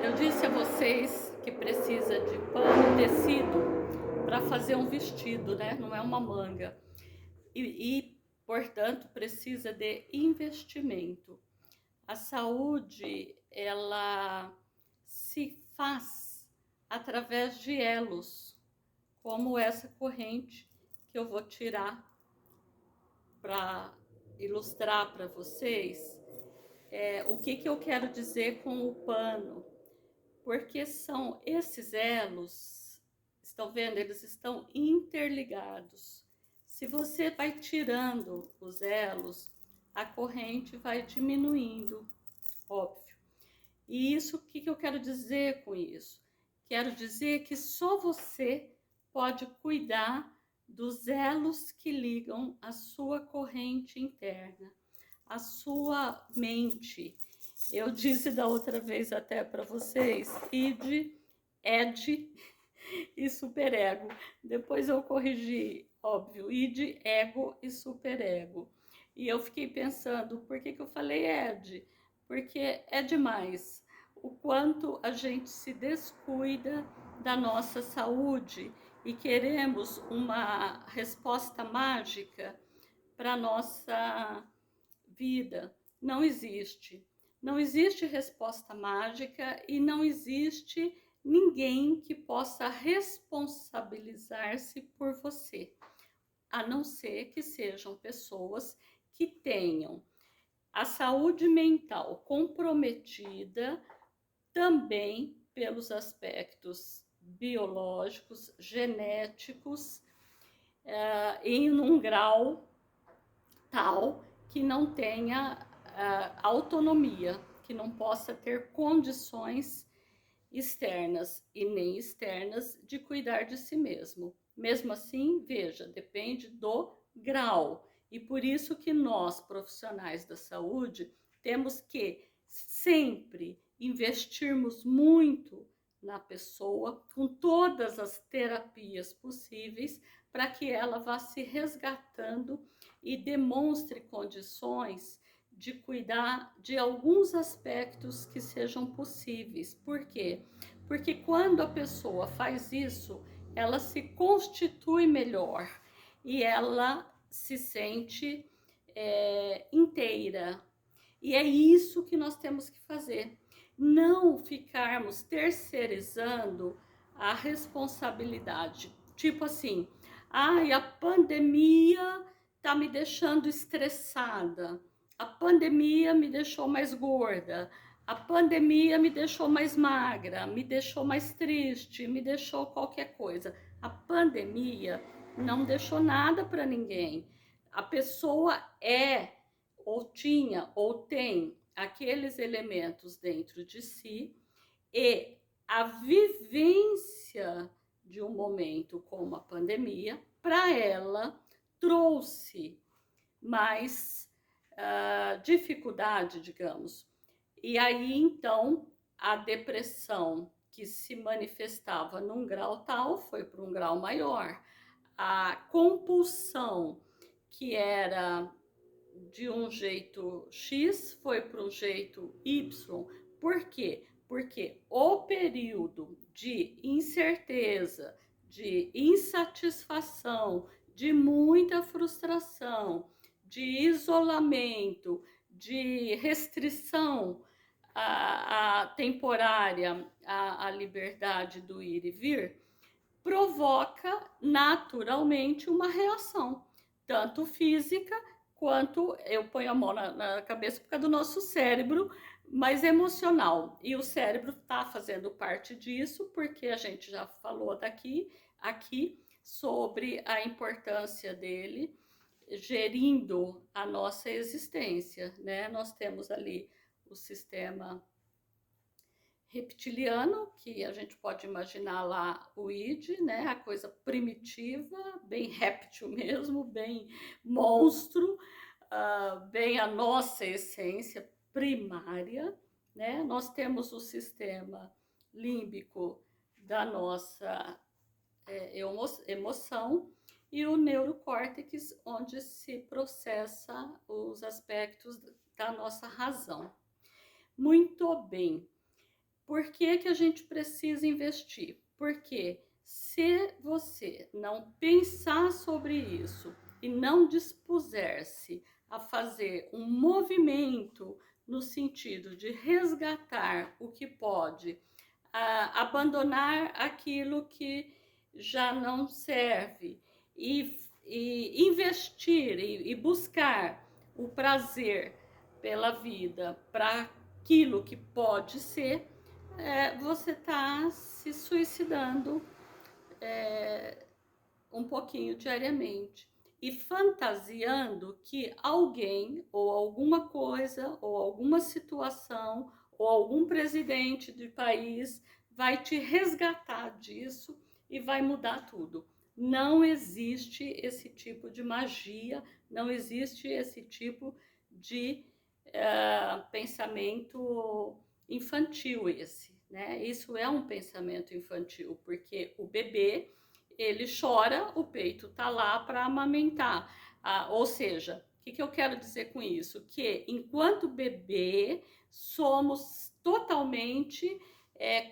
Eu disse a vocês que precisa de pano e tecido para fazer um vestido, né? Não é uma manga. Portanto, precisa de investimento. A saúde, ela se faz através de elos, como essa corrente que eu vou tirar para ilustrar para vocês. O que eu quero dizer com o pano? Porque são esses elos, estão vendo? Eles estão interligados. Se você vai tirando os elos, a corrente vai diminuindo, óbvio. E isso, o que eu quero dizer com isso? Quero dizer que só você pode cuidar dos elos que ligam a sua corrente interna, a sua mente. Eu disse da outra vez até para vocês, id, ed e superego. Depois eu corrigi, óbvio, id, ego e superego. E eu fiquei pensando, por que eu falei ed? Porque é demais o quanto a gente se descuida da nossa saúde e queremos uma resposta mágica para nossa vida. Não existe. Não existe resposta mágica e não existe ninguém que possa responsabilizar-se por você, a não ser que sejam pessoas que tenham a saúde mental comprometida também pelos aspectos biológicos, genéticos, em um grau tal que não tenha autonomia, que não possa ter condições externas e nem externas de cuidar de si mesmo. Mesmo assim, veja, depende do grau. E por isso que nós, profissionais da saúde, temos que sempre investirmos muito na pessoa, com todas as terapias possíveis, para que ela vá se resgatando e demonstre condições de cuidar de alguns aspectos que sejam possíveis. Por quê? Porque quando a pessoa faz isso, ela se constitui melhor e ela se sente inteira. E é isso que nós temos que fazer. Não ficarmos terceirizando a responsabilidade. Tipo assim, ai, a pandemia tá me deixando estressada. A pandemia me deixou mais gorda. A pandemia me deixou mais magra, me deixou mais triste, me deixou qualquer coisa. A pandemia não deixou nada para ninguém. A pessoa ou tinha ou tem aqueles elementos dentro de si e a vivência de um momento como a pandemia para ela trouxe mais dificuldade, digamos. E aí então a depressão que se manifestava num grau tal foi para um grau maior. A compulsão que era de um jeito X foi para um jeito Y. Por quê? Porque o período de incerteza, de insatisfação, de muita frustração, de isolamento, de restrição temporária à liberdade do ir e vir, provoca naturalmente uma reação, tanto física quanto, eu ponho a mão na cabeça por causa do nosso cérebro, mas emocional. E o cérebro está fazendo parte disso, porque a gente já falou aqui sobre a importância dele gerindo a nossa existência, né? Nós temos ali o sistema reptiliano, que a gente pode imaginar lá o id, né? A coisa primitiva, bem réptil mesmo, bem monstro, bem a nossa essência primária, né? Nós temos o sistema límbico da nossa emoção e o neurocórtex, onde se processa os aspectos da nossa razão. Muito bem. Por que que a gente precisa investir? Porque se você não pensar sobre isso e não dispuser-se a fazer um movimento no sentido de resgatar o que pode, abandonar aquilo que já não serve e investir e buscar o prazer pela vida para aquilo que pode ser, você está se suicidando um pouquinho diariamente e fantasiando que alguém ou alguma coisa ou alguma situação ou algum presidente de país vai te resgatar disso e vai mudar tudo. Não existe esse tipo de magia, não existe esse tipo de pensamento infantil esse, né? Isso é um pensamento infantil, porque o bebê, ele chora, o peito tá lá para amamentar. Ou seja, o que eu quero dizer com isso? Que enquanto bebê, somos totalmente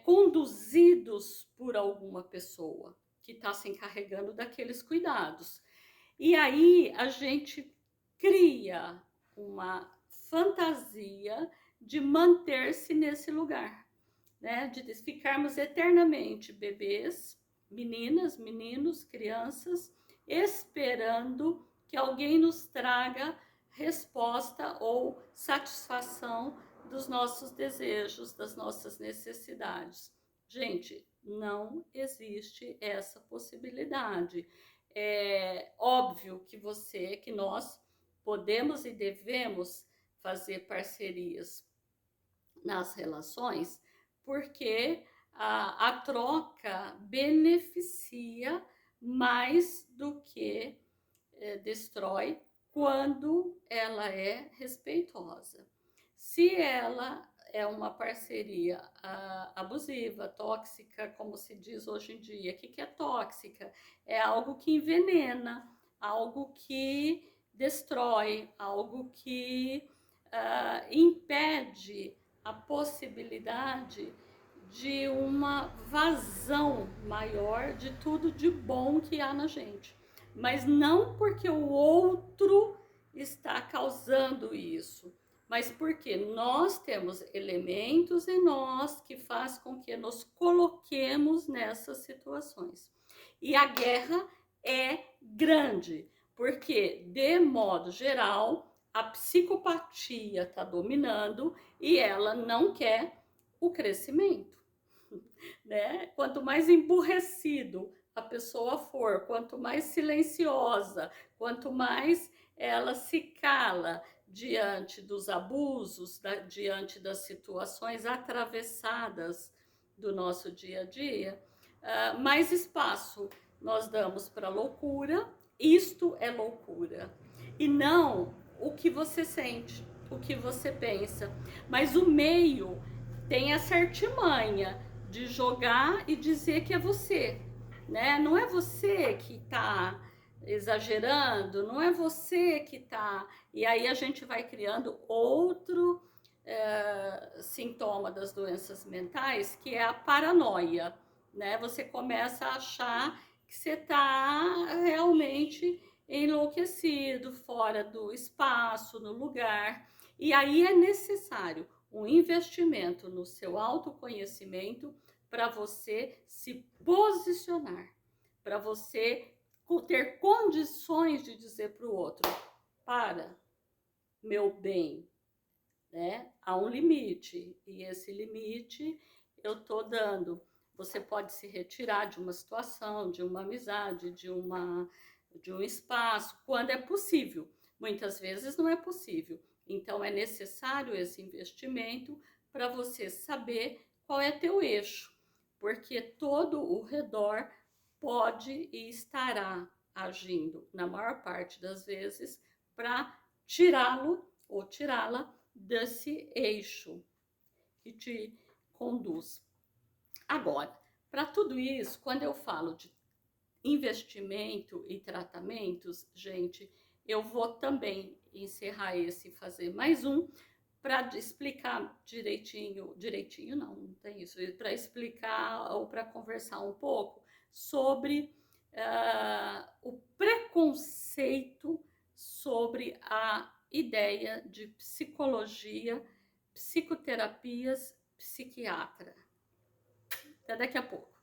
conduzidos por alguma pessoa que está se encarregando daqueles cuidados. E aí a gente cria uma fantasia de manter-se nesse lugar, né? De ficarmos eternamente bebês, meninas, meninos, crianças, esperando que alguém nos traga resposta ou satisfação dos nossos desejos, das nossas necessidades. Gente, não existe essa possibilidade. É óbvio que nós podemos e devemos fazer parcerias nas relações, porque a troca beneficia mais do que destrói quando ela é respeitosa. Se ela é uma parceria abusiva, tóxica, como se diz hoje em dia, o que é tóxica? É algo que envenena, algo que destrói, algo que impede a possibilidade de uma vazão maior de tudo de bom que há na gente. Mas não porque o outro está causando isso, mas porque nós temos elementos em nós que faz com que nos coloquemos nessas situações. E a guerra é grande, porque, de modo geral, a psicopatia está dominando e ela não quer o crescimento, né? Quanto mais emburrecido a pessoa for, quanto mais silenciosa, quanto mais ela se cala diante dos abusos, diante das situações atravessadas do nosso dia a dia, mais espaço nós damos para loucura. Isto é loucura, e não o que você sente, o que você pensa, mas o meio tem essa artimanha de jogar e dizer que é você, né? Não é você que está exagerando, não é você que está. E aí a gente vai criando outro sintoma das doenças mentais, que é a paranoia, né? Você começa a achar que você está realmente enlouquecido, fora do espaço, no lugar. E aí é necessário um investimento no seu autoconhecimento para você se posicionar, para você ter condições de dizer para o outro: para, meu bem, né? Há um limite, e esse limite eu estou dando. Você pode se retirar de uma situação, de uma amizade, de um espaço, quando é possível. Muitas vezes não é possível. Então é necessário esse investimento para você saber qual é teu eixo, porque todo o redor pode e estará agindo, na maior parte das vezes, para tirá-lo ou tirá-la desse eixo que te conduz. Agora, para tudo isso, quando eu falo de investimento e tratamentos, gente, eu vou também encerrar esse e fazer mais um, para explicar direitinho não tem isso, para explicar ou para conversar um pouco sobre o preconceito sobre a ideia de psicologia, psicoterapias, psiquiatra. Até daqui a pouco.